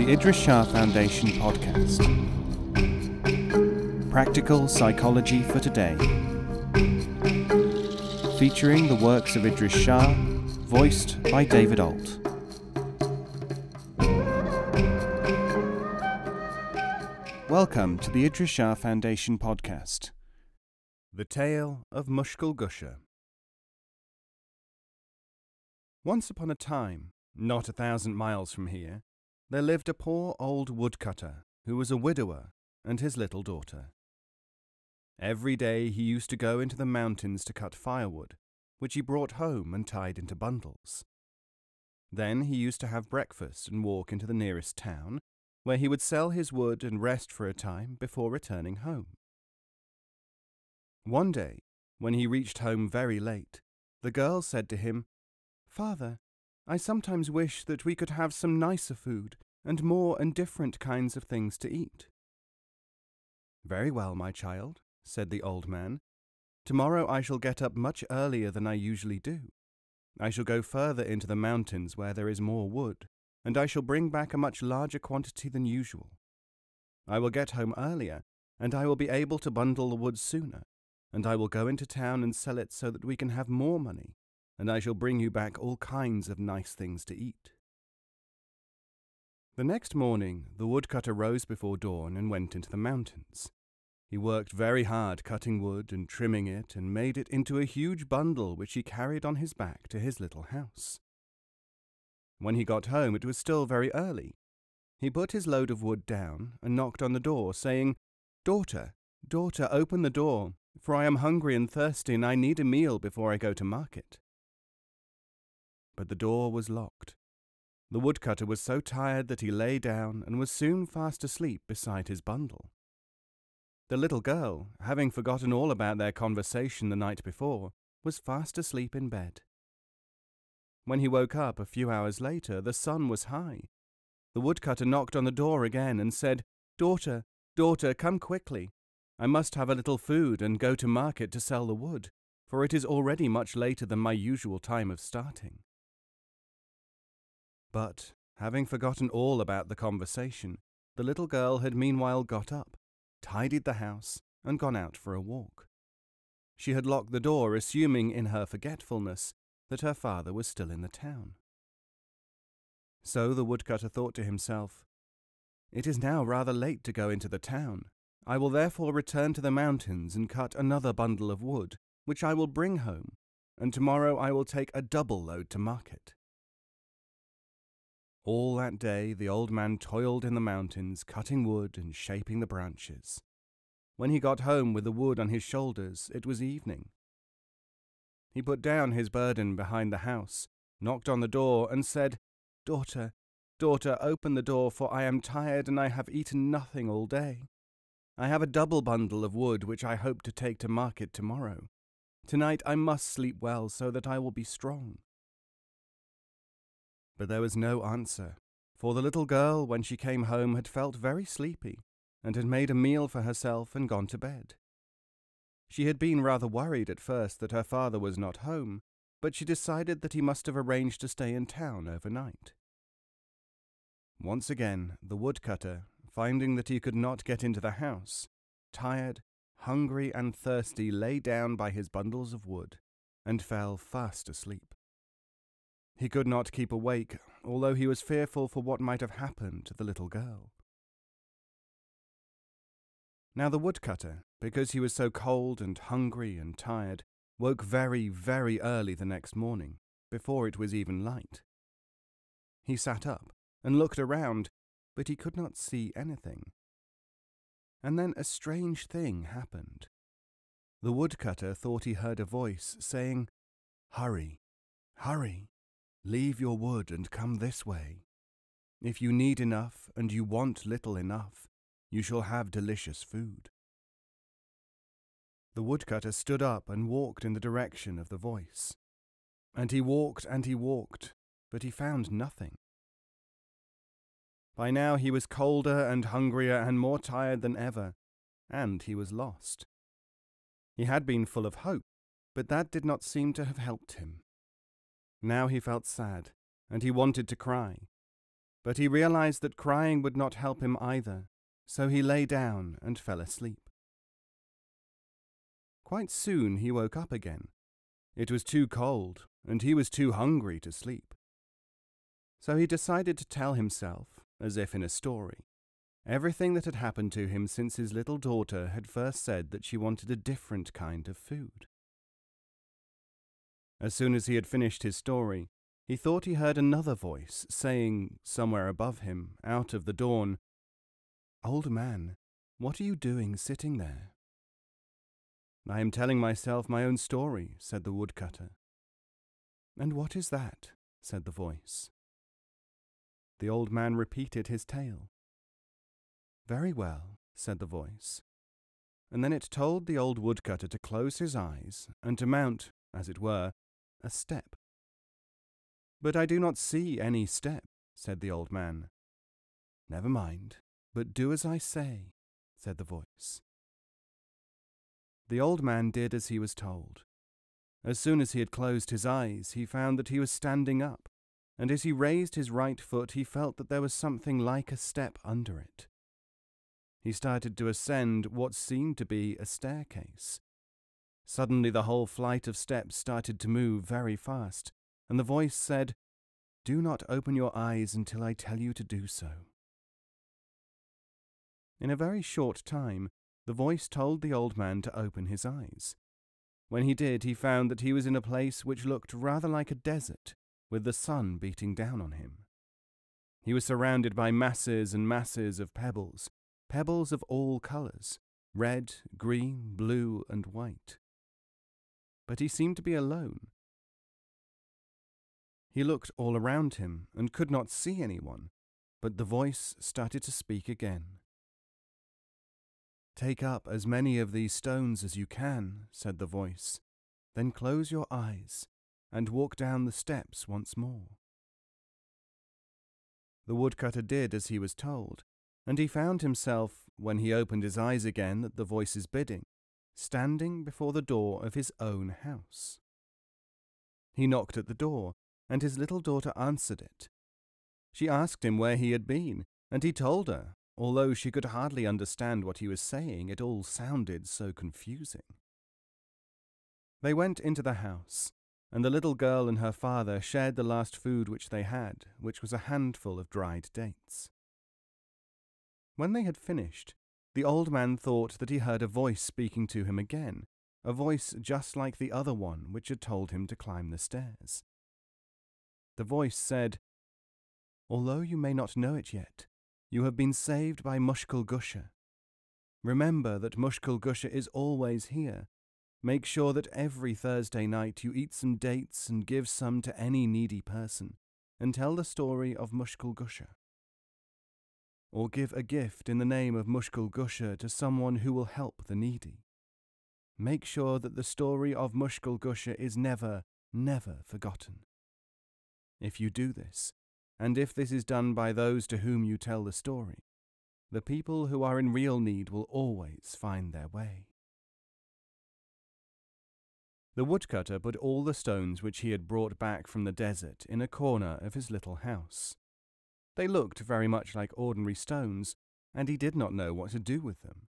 the Idries Shah Foundation podcast. Practical Psychology for Today. Featuring the works of Idries Shah, voiced by David Alt. Welcome to the Idries Shah Foundation podcast. The Tale of Mushkil Gusha. Once upon a time, not 1,000 miles from here, there lived a poor old woodcutter who was a widower and his little daughter. Every day he used to go into the mountains to cut firewood, which he brought home and tied into bundles. Then he used to have breakfast and walk into the nearest town, where he would sell his wood and rest for a time before returning home. One day, when he reached home very late, the girl said to him, "Father, I sometimes wish that we could have some nicer food and more and different kinds of things to eat." "Very well, my child," said the old man. "Tomorrow I shall get up much earlier than I usually do. I shall go further into the mountains where there is more wood, and I shall bring back a much larger quantity than usual. I will get home earlier, and I will be able to bundle the wood sooner, and I will go into town and sell it so that we can have more money, and I shall bring you back all kinds of nice things to eat." The next morning, the woodcutter rose before dawn and went into the mountains. He worked very hard cutting wood and trimming it and made it into a huge bundle which he carried on his back to his little house. When he got home, it was still very early. He put his load of wood down and knocked on the door, saying, "Daughter, daughter, open the door, for I am hungry and thirsty and I need a meal before I go to market." But the door was locked. The woodcutter was so tired that he lay down and was soon fast asleep beside his bundle. The little girl, having forgotten all about their conversation the night before, was fast asleep in bed. When he woke up a few hours later, the sun was high. The woodcutter knocked on the door again and said, "Daughter, daughter, come quickly. I must have a little food and go to market to sell the wood, for it is already much later than my usual time of starting." But, having forgotten all about the conversation, the little girl had meanwhile got up, tidied the house, and gone out for a walk. She had locked the door, assuming in her forgetfulness that her father was still in the town. So the woodcutter thought to himself, "It is now rather late to go into the town. I will therefore return to the mountains and cut another bundle of wood, which I will bring home, and tomorrow I will take a double load to market." All that day the old man toiled in the mountains, cutting wood and shaping the branches. When he got home with the wood on his shoulders, it was evening. He put down his burden behind the house, knocked on the door, and said, "Daughter, daughter, open the door, for I am tired and I have eaten nothing all day. I have a double bundle of wood which I hope to take to market tomorrow. Tonight I must sleep well so that I will be strong." But there was no answer, for the little girl, when she came home, had felt very sleepy and had made a meal for herself and gone to bed. She had been rather worried at first that her father was not home, but she decided that he must have arranged to stay in town overnight. Once again, the woodcutter, finding that he could not get into the house, tired, hungry, and thirsty, lay down by his bundles of wood and fell fast asleep. He could not keep awake, although he was fearful for what might have happened to the little girl. Now the woodcutter, because he was so cold and hungry and tired, woke very, very early the next morning, before it was even light. He sat up and looked around, but he could not see anything. And then a strange thing happened. The woodcutter thought he heard a voice saying, "Hurry, hurry. Leave your wood and come this way. If you need enough and you want little enough, you shall have delicious food." The woodcutter stood up and walked in the direction of the voice. And he walked, but he found nothing. By now he was colder and hungrier and more tired than ever, and he was lost. He had been full of hope, but that did not seem to have helped him. Now he felt sad, and he wanted to cry. But he realized that crying would not help him either, so he lay down and fell asleep. Quite soon he woke up again. It was too cold, and he was too hungry to sleep. So he decided to tell himself, as if in a story, everything that had happened to him since his little daughter had first said that she wanted a different kind of food. As soon as he had finished his story, he thought he heard another voice saying, somewhere above him, out of the dawn, "Old man, what are you doing sitting there?" "I am telling myself my own story," said the woodcutter. "And what is that?" said the voice. The old man repeated his tale. "Very well," said the voice. And then it told the old woodcutter to close his eyes and to mount, as it were, a step. "But I do not see any step," said the old man. "Never mind, but do as I say," said the voice. The old man did as he was told. As soon as he had closed his eyes, he found that he was standing up, and as he raised his right foot, he felt that there was something like a step under it. He started to ascend what seemed to be a staircase. Suddenly the whole flight of steps started to move very fast, and the voice said, "Do not open your eyes until I tell you to do so." In a very short time, the voice told the old man to open his eyes. When he did, he found that he was in a place which looked rather like a desert, with the sun beating down on him. He was surrounded by masses and masses of pebbles, pebbles of all colours, red, green, blue, and white. But he seemed to be alone. He looked all around him and could not see anyone, but the voice started to speak again. "Take up as many of these stones as you can," said the voice, "then close your eyes and walk down the steps once more." The woodcutter did as he was told, and he found himself, when he opened his eyes again at the voice's bidding, standing before the door of his own house. He knocked at the door, and his little daughter answered it. She asked him where he had been, and he told her, although she could hardly understand what he was saying, it all sounded so confusing. They went into the house, and the little girl and her father shared the last food which they had, which was a handful of dried dates. When they had finished, the old man thought that he heard a voice speaking to him again, a voice just like the other one which had told him to climb the stairs. The voice said, "Although you may not know it yet, you have been saved by Mushkul Gusha. Remember that Mushkul Gusha is always here. Make sure that every Thursday night you eat some dates and give some to any needy person, and tell the story of Mushkul Gusha. Or give a gift in the name of Mushkul Gusha to someone who will help the needy. Make sure that the story of Mushkul Gusha is never, never forgotten. If you do this, and if this is done by those to whom you tell the story, the people who are in real need will always find their way." The woodcutter put all the stones which he had brought back from the desert in a corner of his little house. They looked very much like ordinary stones, and he did not know what to do with them.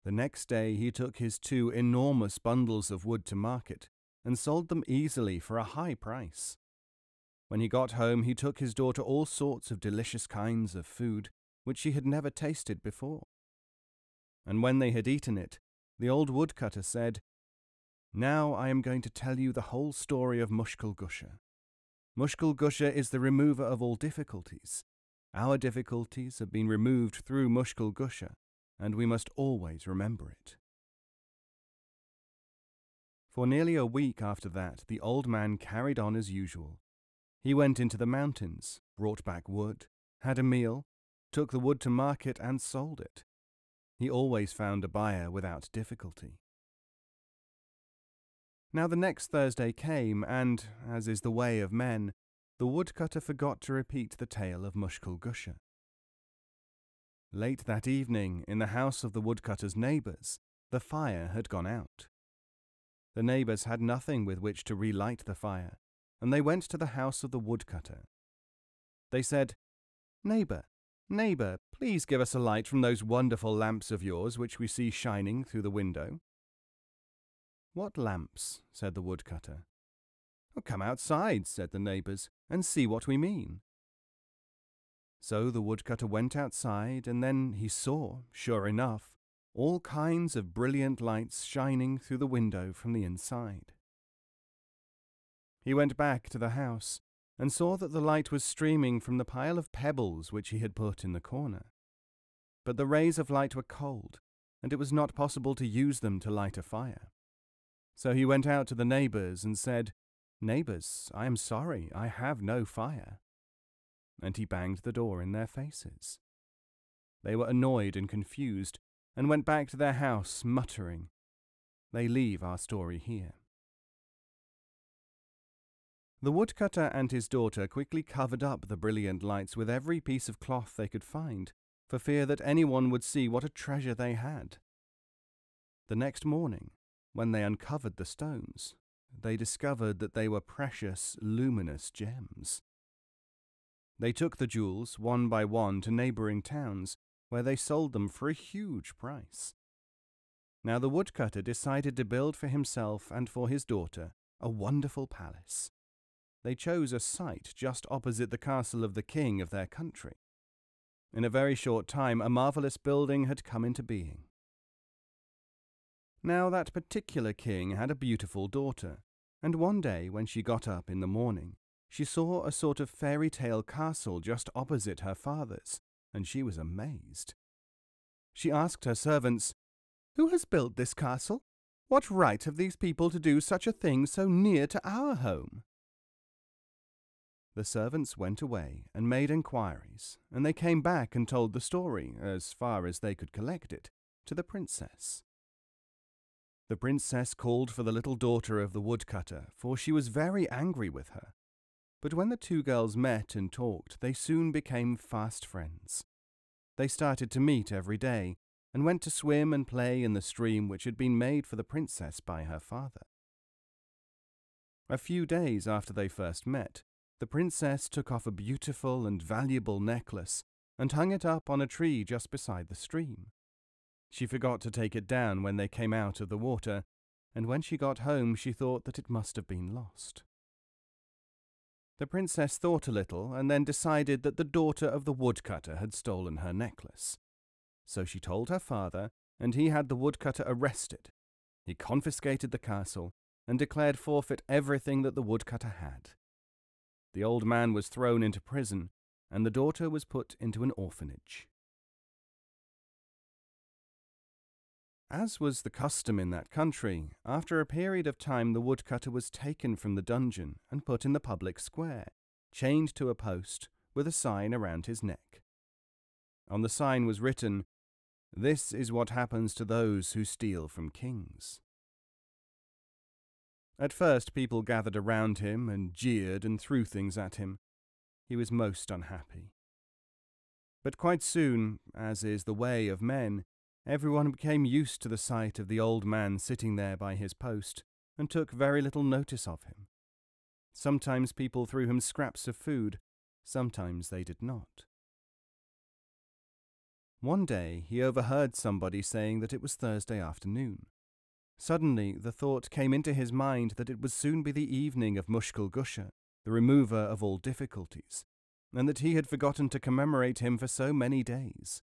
The next day he took his 2 enormous bundles of wood to market and sold them easily for a high price. When he got home, he took his daughter all sorts of delicious kinds of food which she had never tasted before. And when they had eaten it, the old woodcutter said, "Now I am going to tell you the whole story of Mushkul Gusha. Mushkul Gusha is the remover of all difficulties. Our difficulties have been removed through Mushkul Gusha, and we must always remember it." For nearly a week after that, the old man carried on as usual. He went into the mountains, brought back wood, had a meal, took the wood to market and sold it. He always found a buyer without difficulty. Now the next Thursday came, and, as is the way of men, the woodcutter forgot to repeat the tale of Mushkul Gusha. Late that evening, in the house of the woodcutter's neighbours, the fire had gone out. The neighbours had nothing with which to relight the fire, and they went to the house of the woodcutter. They said, "Neighbour, neighbour, please give us a light from those wonderful lamps of yours which we see shining through the window." "What lamps?" said the woodcutter. "Oh, come outside," said the neighbours, "and see what we mean." So the woodcutter went outside, and then he saw, sure enough, all kinds of brilliant lights shining through the window from the inside. He went back to the house and saw that the light was streaming from the pile of pebbles which he had put in the corner. But the rays of light were cold, and it was not possible to use them to light a fire. So he went out to the neighbours and said, "Neighbours, I am sorry, I have no fire." And he banged the door in their faces. They were annoyed and confused, and went back to their house muttering. They leave our story here. The woodcutter and his daughter quickly covered up the brilliant lights with every piece of cloth they could find, for fear that anyone would see what a treasure they had. The next morning, when they uncovered the stones, they discovered that they were precious, luminous gems. They took the jewels, one by one, to neighbouring towns, where they sold them for a huge price. Now the woodcutter decided to build for himself and for his daughter a wonderful palace. They chose a site just opposite the castle of the king of their country. In a very short time, a marvellous building had come into being. Now that particular king had a beautiful daughter, and one day when she got up in the morning, she saw a sort of fairy tale castle just opposite her father's, and she was amazed. She asked her servants, "Who has built this castle? What right have these people to do such a thing so near to our home?" The servants went away and made enquiries, and they came back and told the story, as far as they could collect it, to the princess. The princess called for the little daughter of the woodcutter, for she was very angry with her. But when the two girls met and talked, they soon became fast friends. They started to meet every day, and went to swim and play in the stream which had been made for the princess by her father. A few days after they first met, the princess took off a beautiful and valuable necklace and hung it up on a tree just beside the stream. She forgot to take it down when they came out of the water, and when she got home she thought that it must have been lost. The princess thought a little and then decided that the daughter of the woodcutter had stolen her necklace. So she told her father, and he had the woodcutter arrested. He confiscated the castle and declared forfeit everything that the woodcutter had. The old man was thrown into prison, and the daughter was put into an orphanage. As was the custom in that country, after a period of time the woodcutter was taken from the dungeon and put in the public square, chained to a post, with a sign around his neck. On the sign was written, "This is what happens to those who steal from kings." At first people gathered around him and jeered and threw things at him. He was most unhappy. But quite soon, as is the way of men, everyone became used to the sight of the old man sitting there by his post, and took very little notice of him. Sometimes people threw him scraps of food, sometimes they did not. One day he overheard somebody saying that it was Thursday afternoon. Suddenly the thought came into his mind that it would soon be the evening of Mushkul Gusha, the remover of all difficulties, and that he had forgotten to commemorate him for so many days.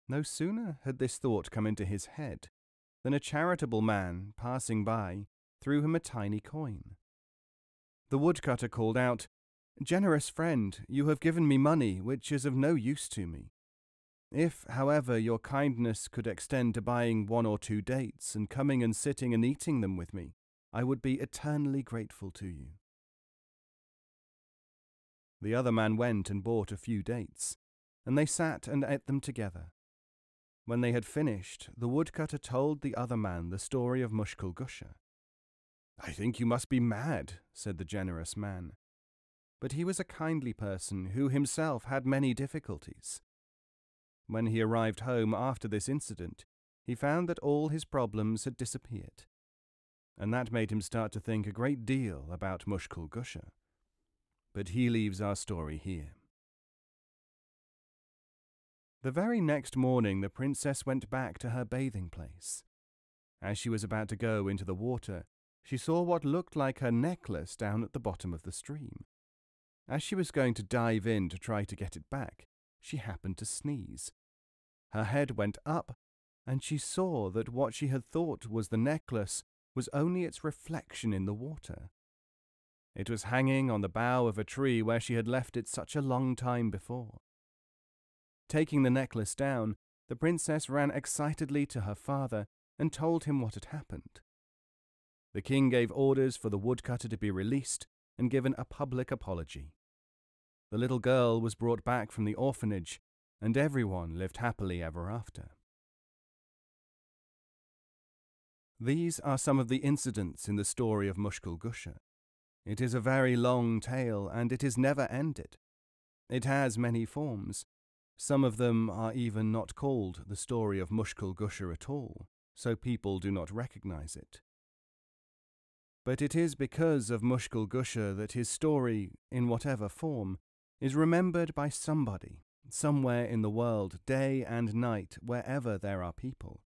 No sooner had this thought come into his head than a charitable man, passing by, threw him a tiny coin. The woodcutter called out, "Generous friend, you have given me money which is of no use to me. If, however, your kindness could extend to buying 1 or 2 dates and coming and sitting and eating them with me, I would be eternally grateful to you." The other man went and bought a few dates, and they sat and ate them together. When they had finished, the woodcutter told the other man the story of Mushkul Gusha. "I think you must be mad," said the generous man. But he was a kindly person who himself had many difficulties. When he arrived home after this incident, he found that all his problems had disappeared, and that made him start to think a great deal about Mushkul Gusha. But he leaves our story here. The very next morning the princess went back to her bathing place. As she was about to go into the water, she saw what looked like her necklace down at the bottom of the stream. As she was going to dive in to try to get it back, she happened to sneeze. Her head went up, and she saw that what she had thought was the necklace was only its reflection in the water. It was hanging on the bough of a tree where she had left it such a long time before. Taking the necklace down, the princess ran excitedly to her father and told him what had happened. The king gave orders for the woodcutter to be released and given a public apology. The little girl was brought back from the orphanage, and everyone lived happily ever after. These are some of the incidents in the story of Mushkul Gusha. It is a very long tale, and it is never ended. It has many forms. Some of them are even not called the story of Mushkul Gusha at all, so people do not recognize it. But it is because of Mushkul Gusha that his story, in whatever form, is remembered by somebody, somewhere in the world, day and night, wherever there are people.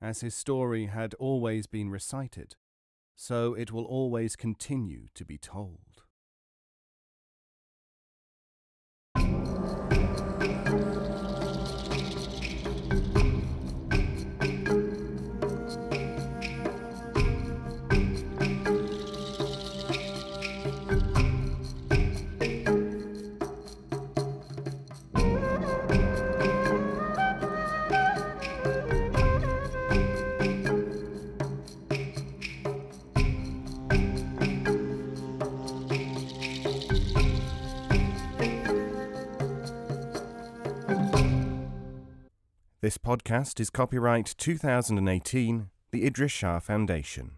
As his story had always been recited, so it will always continue to be told. This podcast is copyright 2018, the Idris Shah Foundation.